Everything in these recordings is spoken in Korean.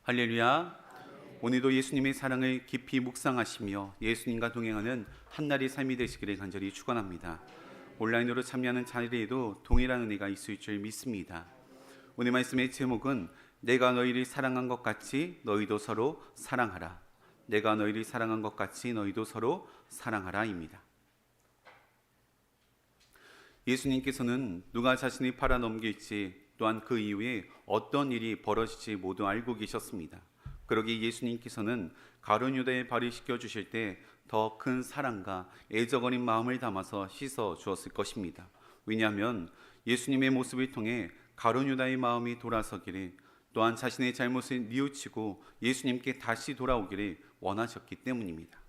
할렐루야. 오늘도 예수님의 사랑을 깊이 묵상하시며 예수님과 동행하는 한날의 삶이 되시기를 간절히 축원합니다. 온라인으로 참여하는 자리에도 동일한 은혜가 있을 줄 믿습니다. 오늘 말씀의 제목은 내가 너희를 사랑한 것 같이 너희도 서로 사랑하라. 내가 너희를 사랑한 것 같이 너희도 서로 사랑하라입니다. 예수님께서는 누가 자신을 팔아넘길지 또한 그 이후에 어떤 일이 벌어질지 모두 알고 계셨습니다. 그러기에 예수님께서는 가룟 유다의 발을 씻겨 주실 때 더 큰 사랑과 애적 어린 마음을 담아서 씻어 주었을 것입니다. 왜냐하면 예수님의 모습을 통해 가룟 유다의 마음이 돌아서기를, 또한 자신의 잘못을 뉘우치고 예수님께 다시 돌아오기를 원하셨기 때문입니다.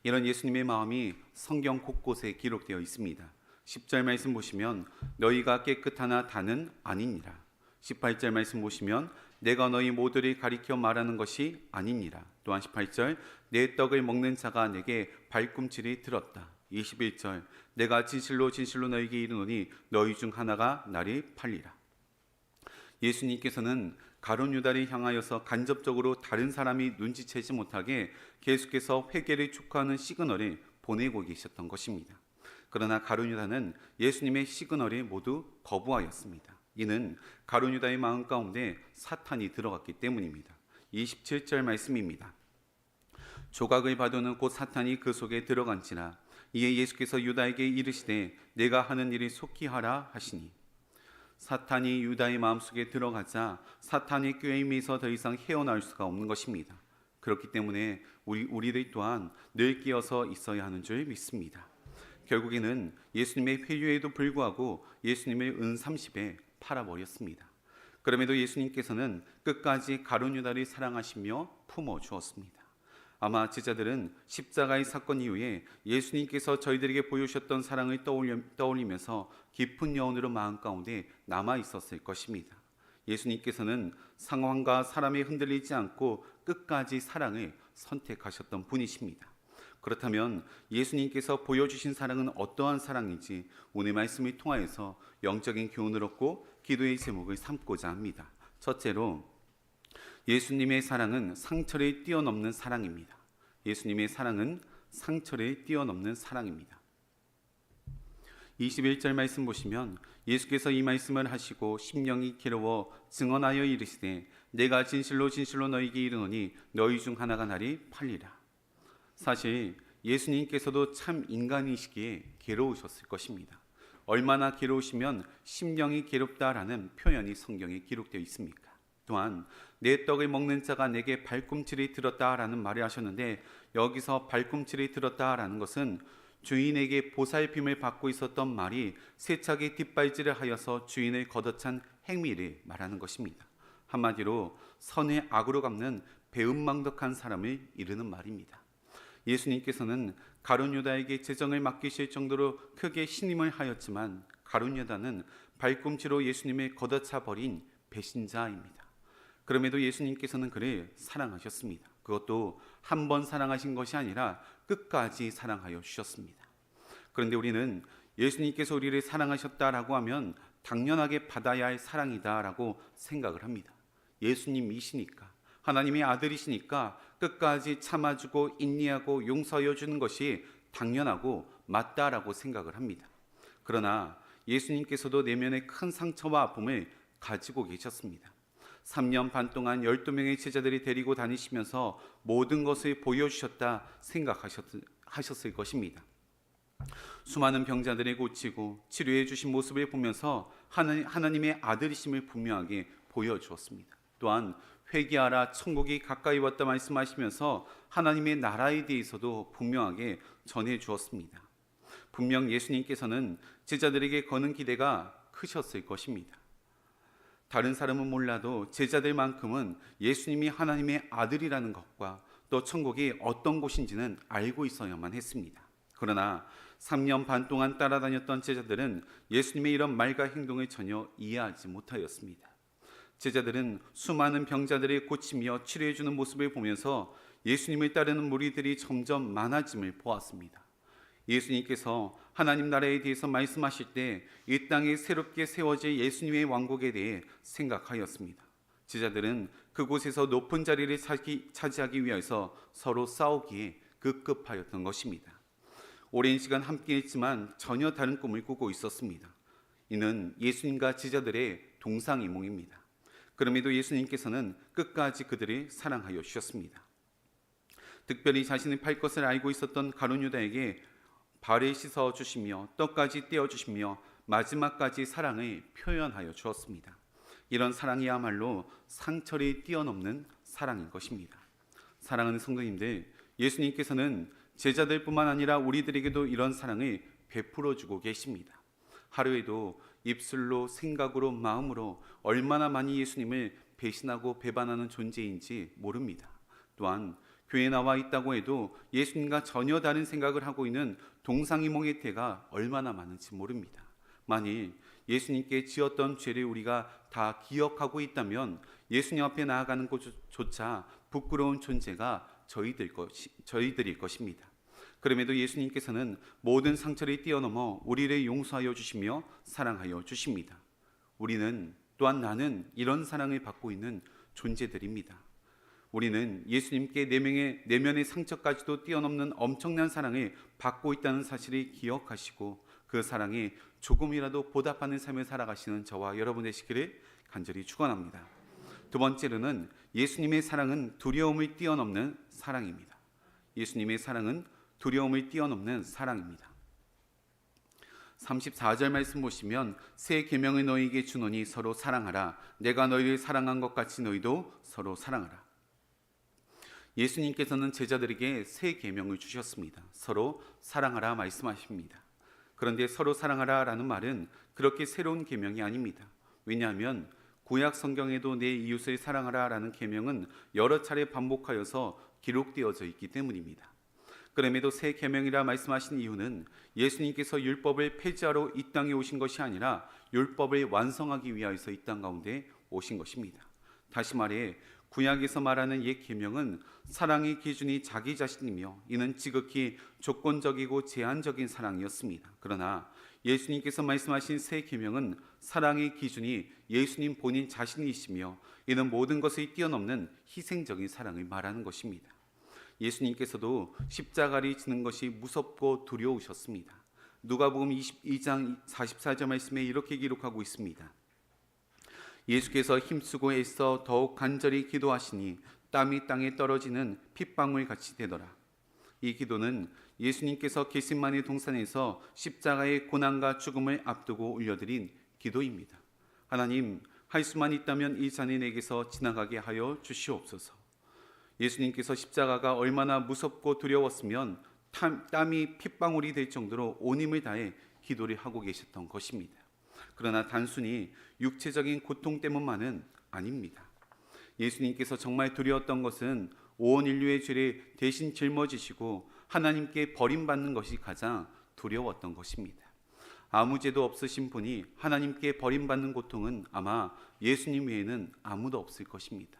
이런 예수님의 마음이 성경 곳곳에 기록되어 있습니다. 10절 말씀 보시면 너희가 깨끗하나 다는 아니니라. 18절 말씀 보시면 내가 너희 모두를 가리켜 말하는 것이 아니니라. 또한 18절 내 떡을 먹는 자가 내게 발꿈치를 들었다. 21절 내가 진실로 진실로 너희에게 이르노니 너희 중 하나가 나를 팔리라. 예수님께서는 가룟 유다를 향하여서 간접적으로 다른 사람이 눈치채지 못하게 계속해서 회개를 촉구하는 시그널을 보내고 계셨던 것입니다. 그러나 가룟 유다는 예수님의 시그널을 모두 거부하였습니다. 이는 가룟 유다의 마음 가운데 사탄이 들어갔기 때문입니다. 27절 말씀입니다. 조각을 봐도는 곧 사탄이 그 속에 들어간지라. 이에 예수께서 유다에게 이르시되 내가 하는 일을 속히 하라 하시니, 사탄이 유다의 마음속에 들어가자 사탄의 꾀임에서 더 이상 헤어나올 수가 없는 것입니다. 그렇기 때문에 우리들 또한 늘 끼어서 있어야 하는 줄 믿습니다. 결국에는 예수님의 회유에도 불구하고 예수님을 은 30에 팔아버렸습니다. 그럼에도 예수님께서는 끝까지 가룟 유다를 사랑하시며 품어주었습니다. 아마 제자들은 십자가의 사건 이후에 예수님께서 저희들에게 보여주셨던 사랑을 떠올리면서 깊은 여운으로 마음 가운데 남아 있었을 것입니다. 예수님께서는 상황과 사람에 흔들리지 않고 끝까지 사랑을 선택하셨던 분이십니다. 그렇다면 예수님께서 보여주신 사랑은 어떠한 사랑인지 오늘 말씀을 통하여서 영적인 교훈을 얻고 기도의 제목을 삼고자 합니다. 첫째로, 예수님의 사랑은 상처를 뛰어넘는 사랑입니다. 예수님의 사랑은 상처를 뛰어넘는 사랑입니다. 21절 말씀 보시면 예수께서 이 말씀을 하시고 심령이 괴로워 증언하여 이르시되 내가 진실로 진실로 너희에게 이르노니 너희 중 하나가 나를 팔리라. 사실 예수님께서도 참 인간이시기에 괴로우셨을 것입니다. 얼마나 괴로우시면 심령이 괴롭다라는 표현이 성경에 기록되어 있습니까? 또한 내 떡을 먹는 자가 내게 발꿈치를 들었다라는 말을 하셨는데, 여기서 발꿈치를 들었다라는 것은 주인에게 보살핌을 받고 있었던 말이 세차게 뒷발질을 하여서 주인을 걷어찬 행위를 말하는 것입니다. 한마디로 선을 악으로 갚는 배은망덕한 사람을 이르는 말입니다. 예수님께서는 가룟 유다에게 재정을 맡기실 정도로 크게 신임을 하였지만 가룟 유다는 발꿈치로 예수님을 걷어차 버린 배신자입니다. 그럼에도 예수님께서는 그를 사랑하셨습니다. 그것도 한 번 사랑하신 것이 아니라 끝까지 사랑하여 주셨습니다. 그런데 우리는 예수님께서 우리를 사랑하셨다라고 하면 당연하게 받아야 할 사랑이다라고 생각을 합니다. 예수님이시니까, 하나님의 아들이시니까 끝까지 참아주고 인내하고 용서해 주는 것이 당연하고 맞다라고 생각을 합니다. 그러나 예수님께서도 내면의 큰 상처와 아픔을 가지고 계셨습니다. 3년 반 동안 12명의 제자들이 데리고 다니시면서 모든 것을 보여주셨다 생각하셨을 것입니다. 수많은 병자들을 고치고 치료해 주신 모습을 보면서 하나님의 아들이심을 분명하게 보여주었습니다. 또한 회개하라 천국이 가까이 왔다 말씀하시면서 하나님의 나라에 대해서도 분명하게 전해 주었습니다. 분명 예수님께서는 제자들에게 거는 기대가 크셨을 것입니다. 다른 사람은 몰라도 제자들만큼은 예수님이 하나님의 아들이라는 것과 또 천국이 어떤 곳인지는 알고 있어야만 했습니다. 그러나 3년 반 동안 따라다녔던 제자들은 예수님의 이런 말과 행동을 전혀 이해하지 못하였습니다. 제자들은 수많은 병자들을 고치며 치료해주는 모습을 보면서 예수님을 따르는 무리들이 점점 많아짐을 보았습니다. 예수님께서 하나님 나라에 대해서 말씀하실 때 이 땅에 새롭게 세워질 예수님의 왕국에 대해 생각하였습니다. 제자들은 그곳에서 높은 자리를 차지하기 위해서 서로 싸우기에 급급하였던 것입니다. 오랜 시간 함께했지만 전혀 다른 꿈을 꾸고 있었습니다. 이는 예수님과 제자들의 동상이몽입니다. 그럼에도 예수님께서는 끝까지 그들을 사랑하여 주셨습니다. 특별히 자신을 팔 것을 알고 있었던 가룟 유다에게 발을 씻어 주시며 떡까지 떼어 주시며 마지막까지 사랑을 표현하여 주었습니다. 이런 사랑이야말로 상처를 뛰어넘는 사랑인 것입니다. 사랑하는 성도님들, 예수님께서는 제자들뿐만 아니라 우리들에게도 이런 사랑을 베풀어 주고 계십니다. 하루에도 입술로, 생각으로, 마음으로 얼마나 많이 예수님을 배신하고 배반하는 존재인지 모릅니다. 또한 교회에 나와 있다고 해도 예수님과 전혀 다른 생각을 하고 있는 동상이몽의 때가 얼마나 많은지 모릅니다. 만일 예수님께 지었던 죄를 우리가 다 기억하고 있다면 예수님 앞에 나아가는 것조차 부끄러운 존재가 저희들일 것입니다. 그럼에도 예수님께서는 모든 상처를 뛰어넘어 우리를 용서하여 주시며 사랑하여 주십니다. 우리는 또한 나는 이런 사랑을 받고 있는 존재들입니다. 우리는 예수님께 내면의 상처까지도 뛰어넘는 엄청난 사랑을 받고 있다는 사실을 기억하시고 그 사랑에 조금이라도 보답하는 삶을 살아가시는 저와 여러분 되시기를 간절히 축원합니다. 두 번째로는 예수님의 사랑은 두려움을 뛰어넘는 사랑입니다. 예수님의 사랑은 두려움을 뛰어넘는 사랑입니다. 34절 말씀 보시면 새 계명을 너희에게 주노니 서로 사랑하라. 내가 너희를 사랑한 것 같이 너희도 서로 사랑하라. 예수님께서는 제자들에게 새 계명을 주셨습니다. 서로 사랑하라 말씀하십니다. 그런데 서로 사랑하라 라는 말은 그렇게 새로운 계명이 아닙니다. 왜냐하면 구약 성경에도 내 이웃을 사랑하라 라는 계명은 여러 차례 반복하여서 기록되어져 있기 때문입니다. 그럼에도 새 계명이라 말씀하신 이유는 예수님께서 율법을 폐지하러 이 땅에 오신 것이 아니라 율법을 완성하기 위하여서 이 땅 가운데 오신 것입니다. 다시 말해 구약에서 말하는 옛 계명은 사랑의 기준이 자기 자신이며 이는 지극히 조건적이고 제한적인 사랑이었습니다. 그러나 예수님께서 말씀하신 새 계명은 사랑의 기준이 예수님 본인 자신이시며 이는 모든 것을 뛰어넘는 희생적인 사랑을 말하는 것입니다. 예수님께서도 십자가를 지는 것이 무섭고 두려우셨습니다. 누가복음 22장 44절 말씀에 이렇게 기록하고 있습니다. 예수께서 힘쓰고 애써 더욱 간절히 기도하시니 땀이 땅에 떨어지는 핏방울 같이 되더라. 이 기도는 예수님께서 겟세마네 동산에서 십자가의 고난과 죽음을 앞두고 올려드린 기도입니다. 하나님, 할 수만 있다면 이 잔이 내게서 지나가게 하여 주시옵소서. 예수님께서 십자가가 얼마나 무섭고 두려웠으면 땀이 핏방울이 될 정도로 온 힘을 다해 기도를 하고 계셨던 것입니다. 그러나 단순히 육체적인 고통 때문만은 아닙니다. 예수님께서 정말 두려웠던 것은 온 인류의 죄를 대신 짊어지시고 하나님께 버림받는 것이 가장 두려웠던 것입니다. 아무 죄도 없으신 분이 하나님께 버림받는 고통은 아마 예수님 외에는 아무도 없을 것입니다.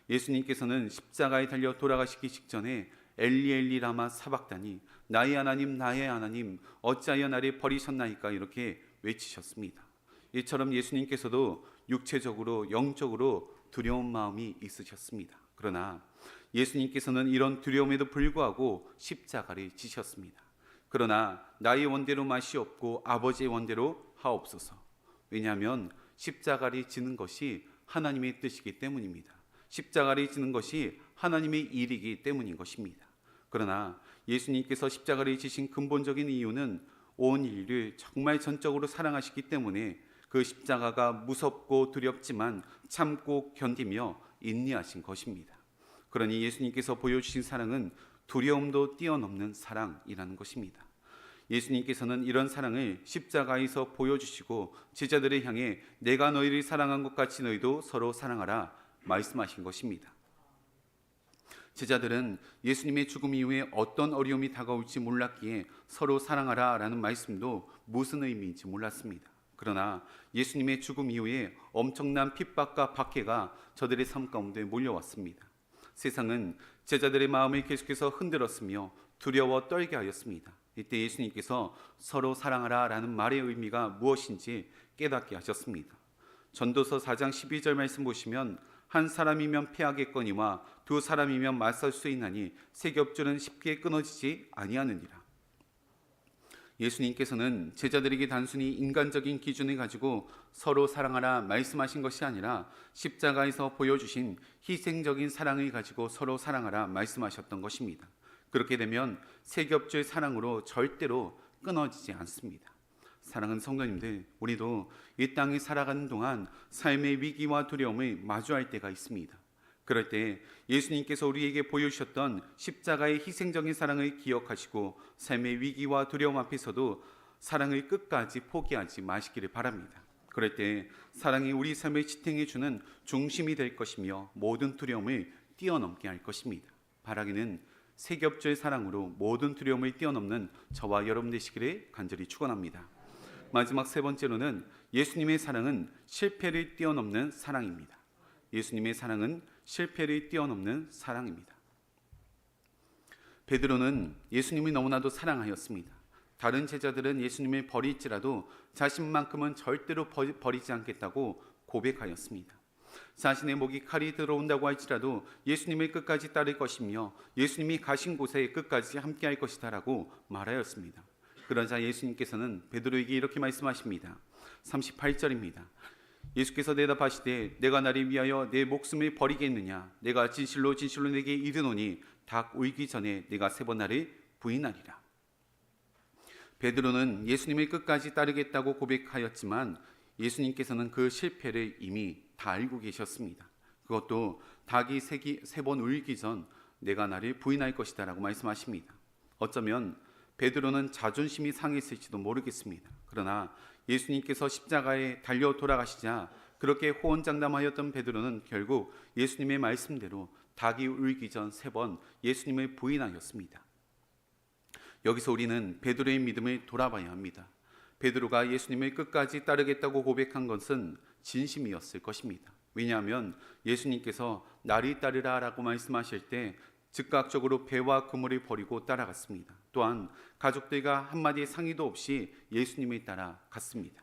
예수님께서는 십자가에 달려 돌아가시기 직전에 엘리 엘리 라마 사박다니, 나의 하나님 어찌하여 나를 버리셨나이까 이렇게 외치셨습니다. 이처럼 예수님께서도 육체적으로 영적으로 두려운 마음이 있으셨습니다. 그러나 예수님께서는 이런 두려움에도 불구하고 십자가를 지셨습니다. 그러나 나의 원대로 마시옵고 아버지의 원대로 하옵소서. 왜냐하면 십자가를 지는 것이 하나님의 뜻이기 때문입니다. 십자가를 지는 것이 하나님의 일이기 때문인 것입니다. 그러나 예수님께서 십자가를 지신 근본적인 이유는 온 인류를 정말 전적으로 사랑하시기 때문에 그 십자가가 무섭고 두렵지만 참고 견디며 인내하신 것입니다. 그러니 예수님께서 보여주신 사랑은 두려움도 뛰어넘는 사랑이라는 것입니다. 예수님께서는 이런 사랑을 십자가에서 보여주시고 제자들을 향해 내가 너희를 사랑한 것 같이 너희도 서로 사랑하라 말씀하신 것입니다. 제자들은 예수님의 죽음 이후에 어떤 어려움이 다가올지 몰랐기에 서로 사랑하라 라는 말씀도 무슨 의미인지 몰랐습니다. 그러나 예수님의 죽음 이후에 엄청난 핍박과 박해가 저들의 삶 가운데 몰려왔습니다. 세상은 제자들의 마음을 계속해서 흔들었으며 두려워 떨게 하였습니다. 이때 예수님께서 서로 사랑하라 라는 말의 의미가 무엇인지 깨닫게 하셨습니다. 전도서 4장 12절 말씀 보시면 한 사람이면 패하겠거니와 두 사람이면 맞설 수 있나니 세 겹줄은 쉽게 끊어지지 아니하느니라. 예수님께서는 제자들에게 단순히 인간적인 기준을 가지고 서로 사랑하라 말씀하신 것이 아니라 십자가에서 보여주신 희생적인 사랑을 가지고 서로 사랑하라 말씀하셨던 것입니다. 그렇게 되면 세 겹줄 사랑으로 절대로 끊어지지 않습니다. 사랑하는 성도님들, 우리도 이 땅에 살아가는 동안 삶의 위기와 두려움을 마주할 때가 있습니다. 그럴 때 예수님께서 우리에게 보여주셨던 십자가의 희생적인 사랑을 기억하시고 삶의 위기와 두려움 앞에서도 사랑을 끝까지 포기하지 마시기를 바랍니다. 그럴 때 사랑이 우리 삶을 지탱해 주는 중심이 될 것이며 모든 두려움을 뛰어넘게 할 것입니다. 바라기는 세 겹줄 사랑으로 모든 두려움을 뛰어넘는 저와 여러분 되시기를 간절히 축원합니다. 마지막 세 번째로는 예수님의 사랑은 실패를 뛰어넘는 사랑입니다. 예수님의 사랑은 실패를 뛰어넘는 사랑입니다. 베드로는 예수님을 너무나도 사랑하였습니다. 다른 제자들은 예수님을 버릴지라도 자신만큼은 절대로 버리지 않겠다고 고백하였습니다. 자신의 목이 칼이 들어온다고 할지라도 예수님을 끝까지 따를 것이며 예수님이 가신 곳에 끝까지 함께할 것이다 라고 말하였습니다. 그러자 예수님께서는 베드로에게 이렇게 말씀하십니다. 38절입니다. 예수께서 대답하시되 내가 나를 위하여 내 목숨을 버리겠느냐? 내가 진실로 진실로 내게 이르노니 닭 울기 전에 내가 세 번 나를 부인하리라. 베드로는 예수님을 끝까지 따르겠다고 고백하였지만 예수님께서는 그 실패를 이미 다 알고 계셨습니다. 그것도 닭이 세 번 울기 전 내가 나를 부인할 것이다 라고 말씀하십니다. 어쩌면 베드로는 자존심이 상했을지도 모르겠습니다. 그러나 예수님께서 십자가에 달려 돌아가시자 그렇게 호언장담하였던 베드로는 결국 예수님의 말씀대로 닭이 울기 전 세 번 예수님을 부인하였습니다. 여기서 우리는 베드로의 믿음을 돌아봐야 합니다. 베드로가 예수님을 끝까지 따르겠다고 고백한 것은 진심이었을 것입니다. 왜냐하면 예수님께서 나를 따르라 라고 말씀하실 때 즉각적으로 배와 그물을 버리고 따라갔습니다. 또한 가족들과 한마디의 상의도 없이 예수님을 따라갔습니다.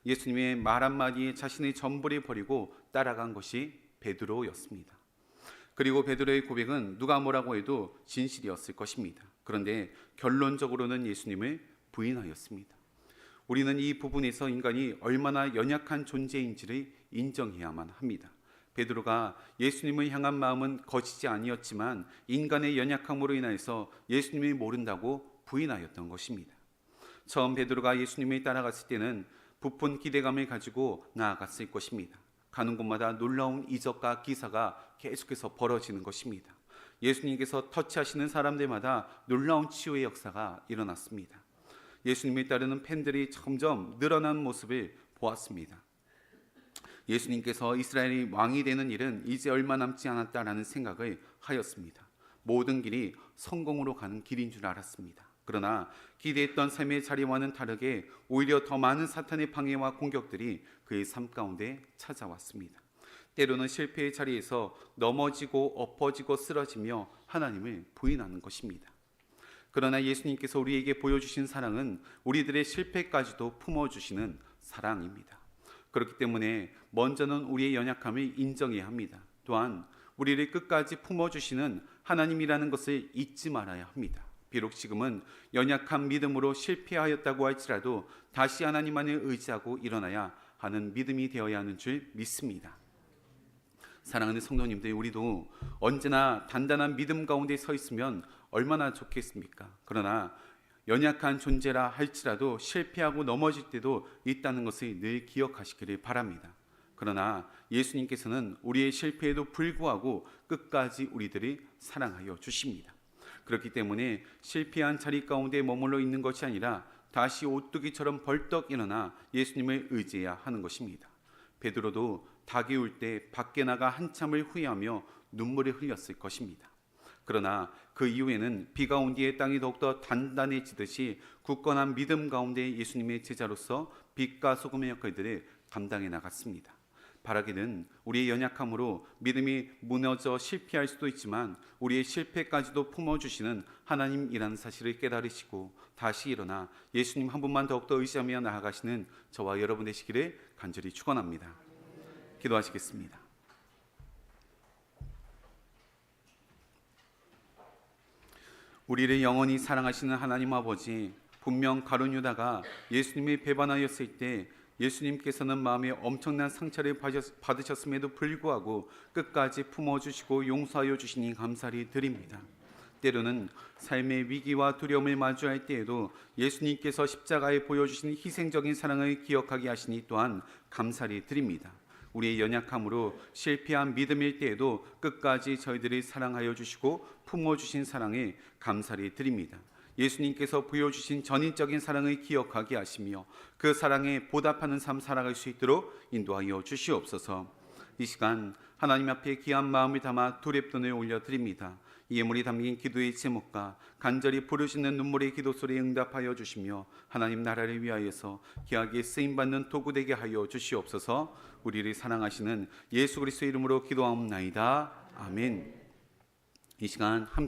예수님의 말 한마디에 자신의 전부를 버리고 따라간 것이 베드로였습니다. 그리고 베드로의 고백은 누가 뭐라고 해도 진실이었을 것입니다. 그런데 결론적으로는 예수님을 부인하였습니다. 우리는 이 부분에서 인간이 얼마나 연약한 존재인지를 인정해야만 합니다. 베드로가 예수님을 향한 마음은 거치지 아니었지만 인간의 연약함으로 인해서 예수님을 모른다고 부인하였던 것입니다. 처음 베드로가 예수님을 따라갔을 때는 부푼 기대감을 가지고 나아갔을 것입니다. 가는 곳마다 놀라운 이적과 기사가 계속해서 벌어지는 것입니다. 예수님께서 터치하시는 사람들마다 놀라운 치유의 역사가 일어났습니다. 예수님을 따르는 팬들이 점점 늘어난 모습을 보았습니다. 예수님께서 이스라엘이 왕이 되는 일은 이제 얼마 남지 않았다라는 생각을 하였습니다. 모든 길이 성공으로 가는 길인 줄 알았습니다. 그러나 기대했던 삶의 자리와는 다르게 오히려 더 많은 사탄의 방해와 공격들이 그의 삶 가운데 찾아왔습니다. 때로는 실패의 자리에서 넘어지고 엎어지고 쓰러지며 하나님을 부인하는 것입니다. 그러나 예수님께서 우리에게 보여주신 사랑은 우리들의 실패까지도 품어주시는 사랑입니다. 그렇기 때문에 먼저는 우리의 연약함을 인정해야 합니다. 또한 우리를 끝까지 품어주시는 하나님이라는 것을 잊지 말아야 합니다. 비록 지금은 연약한 믿음으로 실패하였다고 할지라도 다시 하나님만을 의지하고 일어나야 하는 믿음이 되어야 하는 줄 믿습니다. 사랑하는 성도님들, 우리도 언제나 단단한 믿음 가운데 서 있으면 얼마나 좋겠습니까? 그러나 연약한 존재라 할지라도 실패하고 넘어질 때도 있다는 것을 늘 기억하시기를 바랍니다. 그러나 예수님께서는 우리의 실패에도 불구하고 끝까지 우리들이 사랑하여 주십니다. 그렇기 때문에 실패한 자리 가운데 머물러 있는 것이 아니라 다시 오뚜기처럼 벌떡 일어나 예수님을 의지해야 하는 것입니다. 베드로도 닭이 울 때 밖에 나가 한참을 후회하며 눈물을 흘렸을 것입니다. 그러나 그 이후에는 비가 온 뒤에 땅이 더욱더 단단해지듯이 굳건한 믿음 가운데 예수님의 제자로서 빛과 소금의 역할들을 감당해 나갔습니다. 바라기는 우리의 연약함으로 믿음이 무너져 실패할 수도 있지만 우리의 실패까지도 품어주시는 하나님이라는 사실을 깨달으시고 다시 일어나 예수님 한 분만 더욱더 의지하며 나아가시는 저와 여러분 되시기를 간절히 축원합니다. 기도하시겠습니다. 우리를 영원히 사랑하시는 하나님 아버지, 분명 가룟 유다가 예수님이 배반하였을 때 예수님께서는 마음에 엄청난 상처를 받으셨음에도 불구하고 끝까지 품어주시고 용서하여 주시니 감사를 드립니다. 때로는 삶의 위기와 두려움을 마주할 때에도 예수님께서 십자가에 보여주신 희생적인 사랑을 기억하게 하시니 또한 감사를 드립니다. 우리의 연약함으로 실패한 믿음일 때에도 끝까지 저희들을 사랑하여 주시고 품어주신 사랑에 감사를 드립니다. 예수님께서 보여주신 전인적인 사랑을 기억하게 하시며 그 사랑에 보답하는 삶 살아갈 수 있도록 인도하여 주시옵소서. 이 시간 하나님 앞에 귀한 마음을 담아 두렵돈을 올려드립니다. 이 예물이 담긴 기도의 제목과 간절히 부르시는 눈물의 기도소리에 응답하여 주시며 하나님 나라를 위하여서 귀하게 쓰임받는 도구 되게 하여 주시옵소서. 우리를 사랑하시는 예수 그리스도의 이름으로 기도하옵나이다. 아멘. 이 시간 함께